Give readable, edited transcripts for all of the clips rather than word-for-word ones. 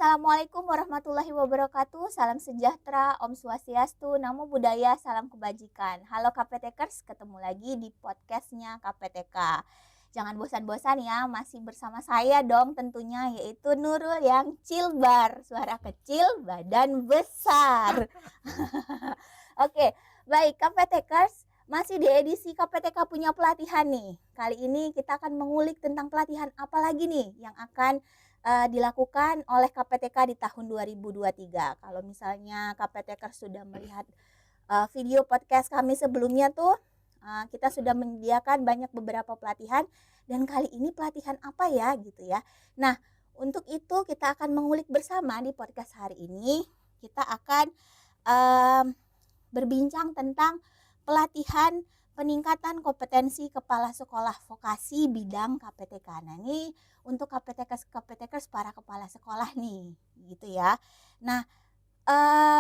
Assalamualaikum warahmatullahi wabarakatuh. Salam sejahtera, Om Swastiastu, Namo Buddhaya, salam kebajikan. Halo KPTkers, ketemu lagi di podcastnya KPTK. Jangan bosan-bosan ya, masih bersama saya dong tentunya, yaitu Nurul yang cilbar. Suara kecil, badan besar. Oke, baik KPTkers, masih di edisi KPTK punya pelatihan nih. Kali ini kita akan mengulik tentang pelatihan apa lagi nih yang akan dilakukan oleh KPTK di tahun 2023. Kalau misalnya KPTK sudah melihat video podcast kami sebelumnya tuh, kita sudah menyediakan banyak beberapa pelatihan, dan kali ini pelatihan apa ya gitu ya. Nah, untuk itu kita akan mengulik bersama di podcast hari ini. Kita akan berbincang tentang pelatihan peningkatan kompetensi kepala sekolah vokasi bidang KPTK. Nah, ini untuk KPTKers para kepala sekolah nih, gitu ya. Nah,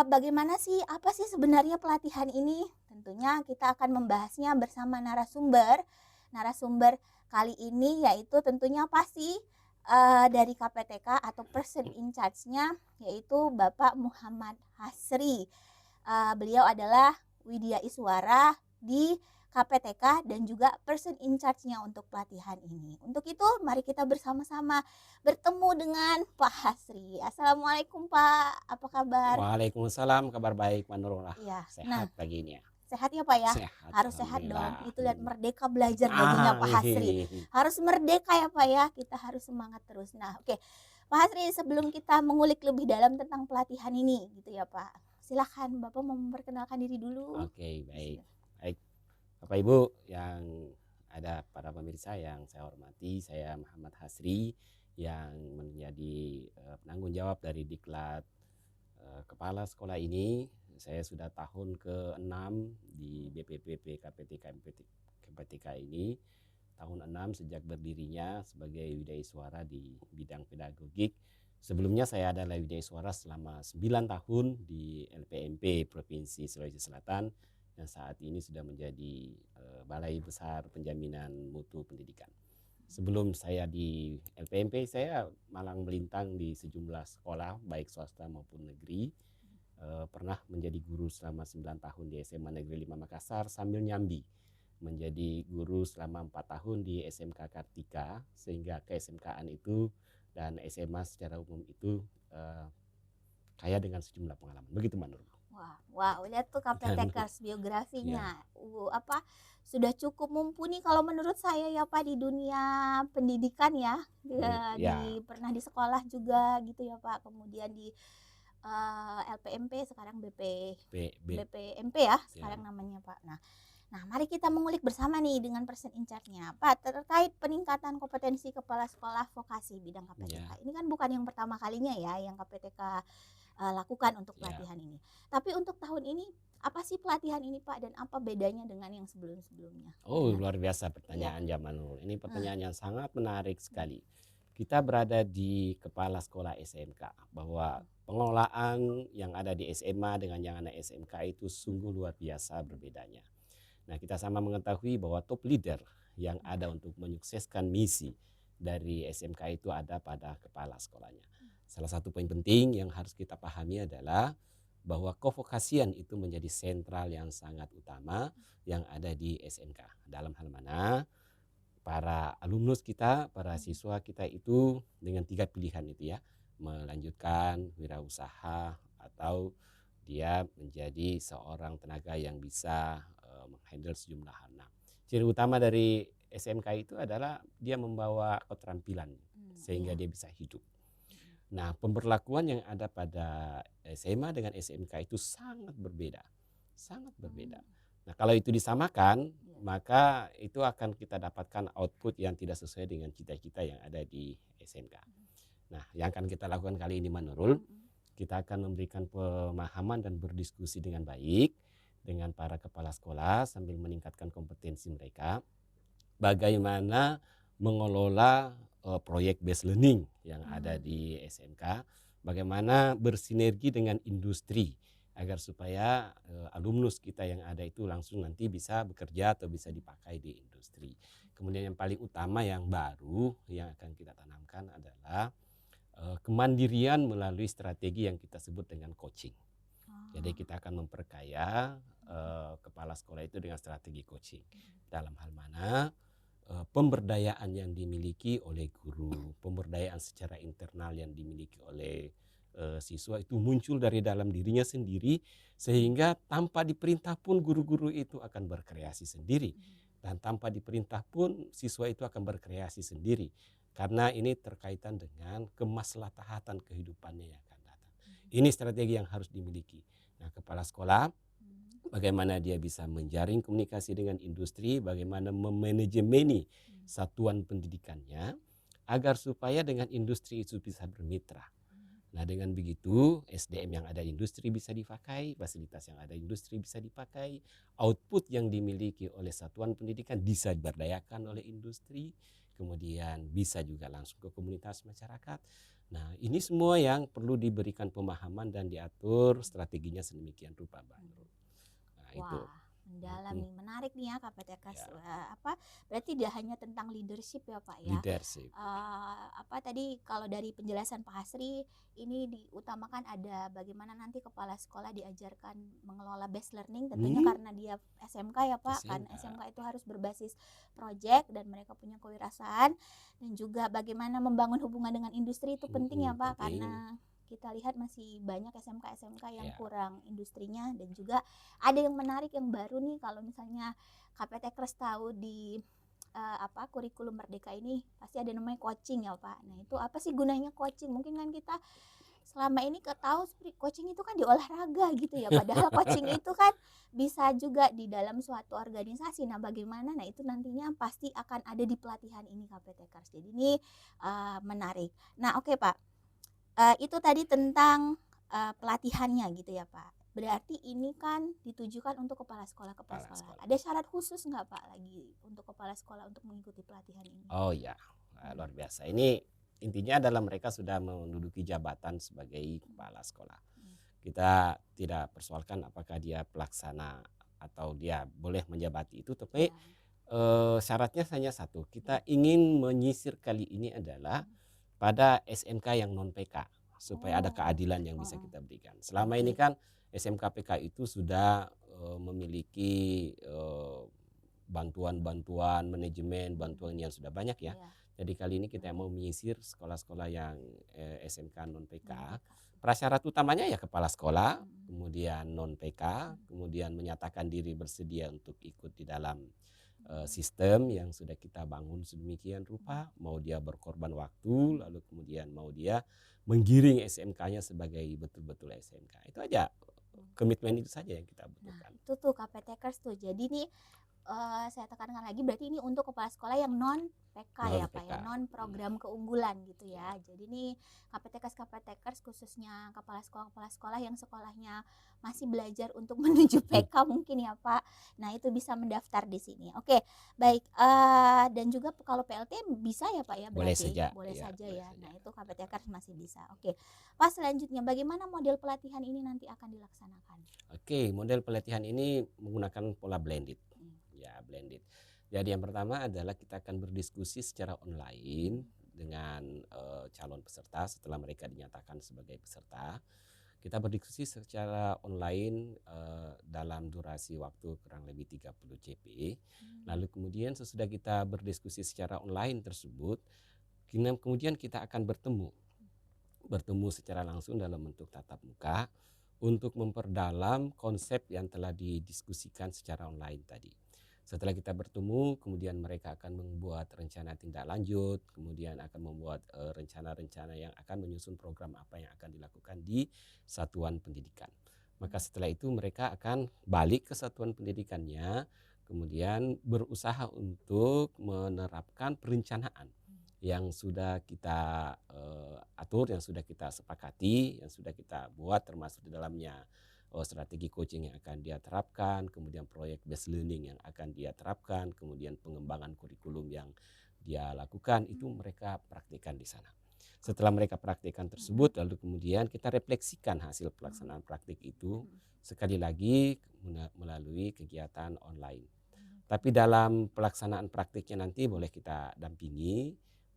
bagaimana sih, apa sih sebenarnya pelatihan ini? Tentunya kita akan membahasnya bersama narasumber. Narasumber kali ini yaitu tentunya pasti dari KPTK atau person in charge-nya, yaitu Bapak Muhammad Hasri. Beliau adalah Widya Iswara di KPTK dan juga person in charge-nya untuk pelatihan ini. Untuk itu mari kita bersama-sama bertemu dengan Pak Hasri. Assalamualaikum Pak, apa kabar? Waalaikumsalam, kabar baik Manurullah. Ya, Sehat paginya. sehat ya Pak ya? Sehat, Harus sehat dong. alhamdulillah. Itu lihat merdeka belajar bajunya Pak Hasri. Harus merdeka ya Pak ya, kita harus semangat terus. Nah, oke. Pak Hasri, sebelum kita mengulik lebih dalam tentang pelatihan ini gitu ya Pak. Silakan Bapak memperkenalkan diri dulu. Oke, baik. Baik. Bapak Ibu yang ada para pemirsa yang saya hormati, saya Muhammad Hasri yang menjadi penanggung jawab dari Diklat kepala sekolah ini. Saya sudah tahun ke-6 di BPPP KPTK ini. Tahun 6 sejak berdirinya sebagai Widya Iswara di bidang pedagogik. Sebelumnya saya adalah Widya Iswara selama 9 tahun di LPMP Provinsi Sulawesi Selatan yang saat ini sudah menjadi Balai Besar Penjaminan Mutu Pendidikan. Sebelum saya di LPMP, saya malang melintang di sejumlah sekolah baik swasta maupun negeri. Pernah menjadi guru selama 9 tahun di SMA Negeri 5 Makassar sambil nyambi menjadi guru selama 4 tahun di SMK Kartika, sehingga ke SMK-an itu dan SMA secara umum itu kaya dengan sejumlah pengalaman. Begitu Manur. Wah, lihat tuh KPTKers biografinya. Sudah cukup mumpuni kalau menurut saya ya Pak di dunia pendidikan ya. Pernah di sekolah juga gitu ya Pak. Kemudian di LPMP, sekarang BPMP ya sekarang namanya Pak. Nah, mari kita mengulik bersama nih dengan person in charge-nya Pak terkait peningkatan kompetensi kepala sekolah vokasi bidang KPTK. Ini kan bukan yang pertama kalinya ya yang KPTK lakukan untuk pelatihan ini. Tapi untuk tahun ini apa sih pelatihan ini Pak, dan apa bedanya dengan yang sebelum-sebelumnya? Oh, luar biasa pertanyaan Jamanul. Ini pertanyaan yang sangat menarik sekali. Kita berada di kepala sekolah SMK, bahwa pengelolaan yang ada di SMA dengan yang ada SMK itu sungguh luar biasa berbedanya. Nah, kita sama mengetahui bahwa top leader yang ada untuk menyukseskan misi dari SMK itu ada pada kepala sekolahnya. Salah satu poin penting yang harus kita pahami adalah bahwa kevokasian itu menjadi sentral yang sangat utama yang ada di SMK. Dalam hal mana para alumnus kita, para siswa kita itu dengan 3 pilihan itu ya, melanjutkan wirausaha atau dia menjadi seorang tenaga yang bisa menghandle sejumlah hal. Nah, ciri utama dari SMK itu adalah dia membawa keterampilan sehingga dia bisa hidup. Nah, pemberlakuan yang ada pada SMA dengan SMK itu sangat berbeda, sangat berbeda. Nah, kalau itu disamakan, maka itu akan kita dapatkan output yang tidak sesuai dengan cita-cita yang ada di SMK. Nah, yang akan kita lakukan kali ini Manurul, kita akan memberikan pemahaman dan berdiskusi dengan baik dengan para kepala sekolah sambil meningkatkan kompetensi mereka. Bagaimana mengelola proyek based learning yang ada di SMK, bagaimana bersinergi dengan industri agar supaya alumnus kita yang ada itu langsung nanti bisa bekerja atau bisa dipakai di industri. Kemudian yang paling utama yang baru yang akan kita tanamkan adalah kemandirian melalui strategi yang kita sebut dengan coaching. Oh. Jadi kita akan memperkaya kepala sekolah itu dengan strategi coaching. Dalam hal mana pemberdayaan yang dimiliki oleh guru, pemberdayaan secara internal yang dimiliki oleh siswa itu muncul dari dalam dirinya sendiri, sehingga tanpa diperintah pun guru-guru itu akan berkreasi sendiri, dan tanpa diperintah pun siswa itu akan berkreasi sendiri, karena ini terkaitan dengan kemaslahatan kehidupannya yang akan datang. Ini strategi yang harus dimiliki. Nah, kepala sekolah bagaimana dia bisa menjaring komunikasi dengan industri, bagaimana memanajemeni satuan pendidikannya agar supaya dengan industri itu bisa bermitra. Nah, dengan begitu SDM yang ada di industri bisa dipakai, fasilitas yang ada di industri bisa dipakai, output yang dimiliki oleh satuan pendidikan bisa diberdayakan oleh industri, kemudian bisa juga langsung ke komunitas masyarakat. Nah, ini semua yang perlu diberikan pemahaman dan diatur strateginya sedemikian rupa, Mbak Nurul. Nah, itu. Wah, mendalam nih, menarik nih ya KPTKes. Ya. Berarti tidak hanya tentang leadership ya Pak ya. Leadership. Tadi kalau dari penjelasan Pak Hasri ini diutamakan ada bagaimana nanti kepala sekolah diajarkan mengelola best learning, tentunya karena dia SMK ya Pak, kan SMK itu harus berbasis project dan mereka punya kewirausahaan, dan juga bagaimana membangun hubungan dengan industri itu penting ya Pak, karena kita lihat masih banyak SMK yang kurang industrinya. Dan juga ada yang menarik yang baru nih, kalau misalnya KPTKers tahu di kurikulum Merdeka ini pasti ada namanya coaching ya Pak. Nah, itu apa sih gunanya coaching? Mungkin kan kita selama ini tahu coaching itu kan di olahraga gitu ya, padahal coaching itu kan bisa juga di dalam suatu organisasi. Nah, bagaimana? Nah, itu nantinya pasti akan ada di pelatihan ini KPTKers. Jadi ini menarik. Nah, oke Pak. Itu tadi tentang pelatihannya gitu ya Pak. Berarti ini kan ditujukan untuk kepala sekolah. Ada syarat khusus nggak Pak lagi untuk kepala sekolah untuk mengikuti pelatihan ini? Oh ya, luar biasa. Ini intinya adalah mereka sudah menduduki jabatan sebagai kepala sekolah. Kita tidak persoalkan apakah dia pelaksana atau dia boleh menjabati itu, tapi syaratnya hanya satu. Kita ingin menyisir kali ini adalah pada SMK yang non PK, supaya ada keadilan yang bisa kita berikan. Selama ini kan SMK PK itu sudah memiliki bantuan manajemen, bantuan yang sudah banyak ya. Jadi kali ini kita mau menyisir sekolah-sekolah yang SMK non PK. Prasyarat utamanya ya kepala sekolah, kemudian non PK, kemudian menyatakan diri bersedia untuk ikut di dalam sistem yang sudah kita bangun sedemikian rupa, mau dia berkorban waktu, lalu kemudian mau dia menggiring SMK-nya sebagai betul-betul SMK. Itu aja, komitmen itu saja yang kita butuhkan. Nah, itu tuh KPTKers tuh. Jadi nih saya tekankan lagi, berarti ini untuk kepala sekolah yang non PK ya Pak ya, non program keunggulan gitu ya. Jadi nih KPTKers khususnya kepala sekolah yang sekolahnya masih belajar untuk menuju PK mungkin ya Pak. Nah, itu bisa mendaftar di sini. Oke, baik. Dan juga kalau PLT bisa ya Pak ya, berarti boleh saja ya. Nah, itu KPTKers masih bisa. Oke, Pak, selanjutnya bagaimana model pelatihan ini nanti akan dilaksanakan? Oke, model pelatihan ini menggunakan pola blended. Ya, blended. Jadi yang pertama adalah kita akan berdiskusi secara online dengan calon peserta setelah mereka dinyatakan sebagai peserta. Kita berdiskusi secara online dalam durasi waktu kurang lebih 30 JP. Lalu kemudian sesudah kita berdiskusi secara online tersebut, kemudian kita akan bertemu secara langsung dalam bentuk tatap muka untuk memperdalam konsep yang telah didiskusikan secara online tadi. Setelah kita bertemu, kemudian mereka akan membuat rencana tindak lanjut, kemudian akan membuat rencana-rencana yang akan menyusun program apa yang akan dilakukan di satuan pendidikan. Maka setelah itu mereka akan balik ke satuan pendidikannya, kemudian berusaha untuk menerapkan perencanaan yang sudah kita atur, yang sudah kita sepakati, yang sudah kita buat, termasuk di dalamnya strategi coaching yang akan dia terapkan, kemudian proyek based learning yang akan dia terapkan, kemudian pengembangan kurikulum yang dia lakukan, itu mereka praktikkan di sana. Setelah mereka praktikkan tersebut, lalu kemudian kita refleksikan hasil pelaksanaan praktik itu sekali lagi melalui kegiatan online. Tapi dalam pelaksanaan praktiknya nanti boleh kita dampingi,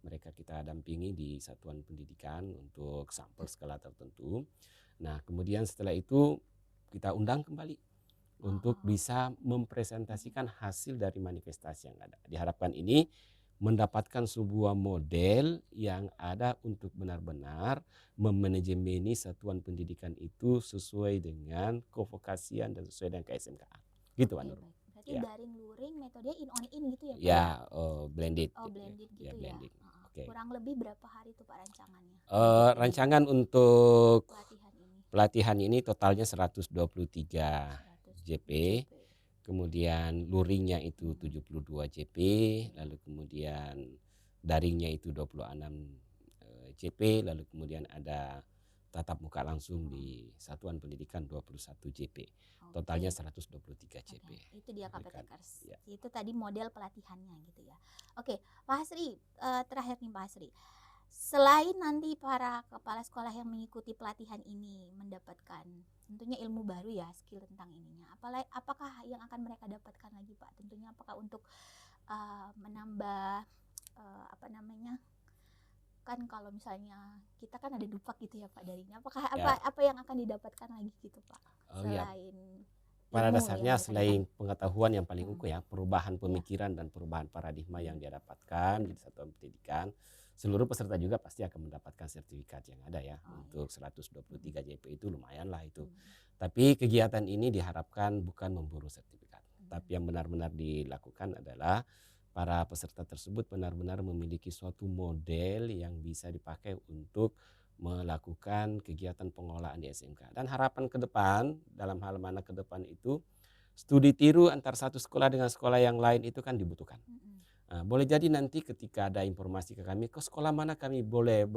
mereka kita dampingi di satuan pendidikan untuk sampel skala tertentu. Nah, kemudian setelah itu kita undang kembali untuk bisa mempresentasikan hasil dari manifestasi yang ada. Diharapkan ini mendapatkan sebuah model yang ada untuk benar-benar memanajemeni satuan pendidikan itu sesuai dengan kevokasian dan sesuai dengan KSMKA. Gitu, Pak Nur. Berarti daring luring metodenya in on in gitu ya Pak? Ya, blended. Oh, blended gitu ya. Blended. Okay. Kurang lebih berapa hari tuh Pak rancangannya? Rancangan untuk pelatihan ini totalnya 123 JP. Kemudian luringnya itu 72 JP, lalu kemudian daringnya itu 26 JP, lalu kemudian ada tatap muka langsung di satuan pendidikan 21 JP. Totalnya 123 JP. Itu dia KPTKers. Ya. Itu tadi model pelatihannya gitu ya. Oke, Pak Hasri, terakhir nih Pak Hasri. Selain nanti para kepala sekolah yang mengikuti pelatihan ini mendapatkan tentunya ilmu baru ya, skill tentang ininya. Apakah yang akan mereka dapatkan lagi Pak? Tentunya apakah untuk menambah kan kalau misalnya kita kan ada dupak gitu ya Pak darinya. Apakah apa yang akan didapatkan lagi gitu Pak? Selain pada dasarnya selain pengetahuan yang paling ukur ya, perubahan pemikiran dan perubahan paradigma yang dia dapatkan di satuan pendidikan, seluruh peserta juga pasti akan mendapatkan sertifikat yang ada ya. Untuk 123 JP itu lumayan lah itu. Tapi kegiatan ini diharapkan bukan memburu sertifikat, tapi yang benar-benar dilakukan adalah para peserta tersebut benar-benar memiliki suatu model yang bisa dipakai untuk melakukan kegiatan pengelolaan di SMK. Dan harapan ke depan, dalam hal mana ke depan itu, studi tiru antar satu sekolah dengan sekolah yang lain itu kan dibutuhkan. Boleh jadi nanti ketika ada informasi ke kami, ke sekolah mana kami boleh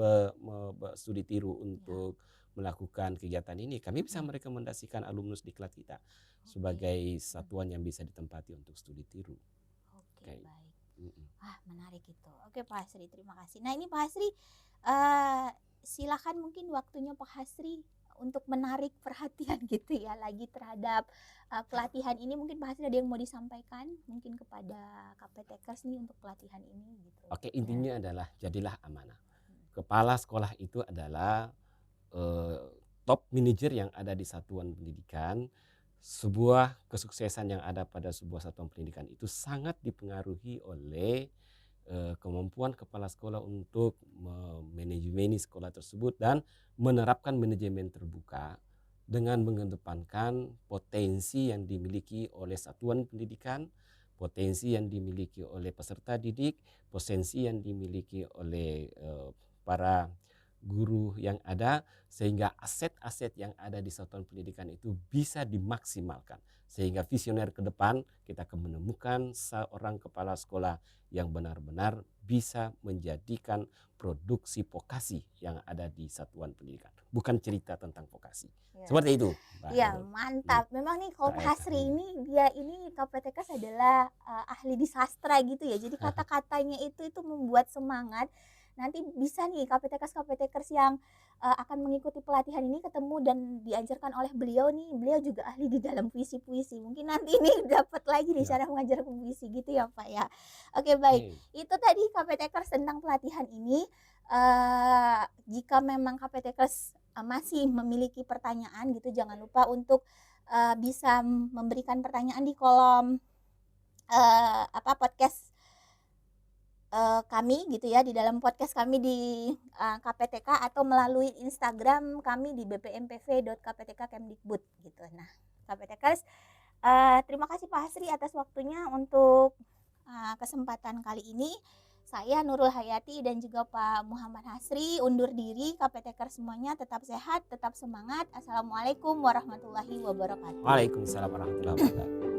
studi tiru untuk melakukan kegiatan ini, kami bisa merekomendasikan alumnus diklat kita sebagai satuan yang bisa ditempati untuk studi tiru. Oke, baik. Menarik itu. Oke Pak Hasri, terima kasih. Nah ini Pak Hasri, silakan mungkin waktunya Pak Hasri untuk menarik perhatian gitu ya lagi terhadap pelatihan ini. Mungkin Pak Hasri ada yang mau disampaikan mungkin kepada KPTKers nih untuk pelatihan ini gitu. Oke, intinya adalah jadilah amanah. Kepala sekolah itu adalah top manajer yang ada di satuan pendidikan. Sebuah kesuksesan yang ada pada sebuah satuan pendidikan itu sangat dipengaruhi oleh kemampuan kepala sekolah untuk memanajemeni sekolah tersebut dan menerapkan manajemen terbuka dengan mengedepankan potensi yang dimiliki oleh satuan pendidikan, potensi yang dimiliki oleh peserta didik, potensi yang dimiliki oleh para guru yang ada, sehingga aset-aset yang ada di satuan pendidikan itu bisa dimaksimalkan. Sehingga visioner ke depan kita akan menemukan seorang kepala sekolah yang benar-benar bisa menjadikan produksi vokasi yang ada di satuan pendidikan. Bukan cerita tentang vokasi. Ya. Seperti itu. Iya, mantap. Memang nih kalau Pak Hasri ini dia ini KPTKers adalah ahli di sastra gitu ya. Jadi kata-katanya itu membuat semangat. Nanti bisa nih KPTKers yang akan mengikuti pelatihan ini ketemu dan diajarkan oleh beliau nih. Beliau juga ahli di dalam puisi-puisi. Mungkin nanti ini dapat lagi nih cara mengajar puisi gitu ya Pak ya. Oke baik. Itu tadi KPTKers tentang pelatihan ini. Jika memang KPTKers masih memiliki pertanyaan gitu, jangan lupa untuk bisa memberikan pertanyaan di kolom podcast kami gitu ya, di dalam podcast kami di KPTK atau melalui Instagram kami di bpmpv.kptk.kemdikbud gitu. Nah, KPTKers, terima kasih Pak Hasri atas waktunya untuk kesempatan kali ini. Saya Nurul Hayati dan juga Pak Muhammad Hasri undur diri. KPTKers semuanya tetap sehat, tetap semangat. Assalamualaikum warahmatullahi wabarakatuh. Waalaikumsalam warahmatullahi wabarakatuh.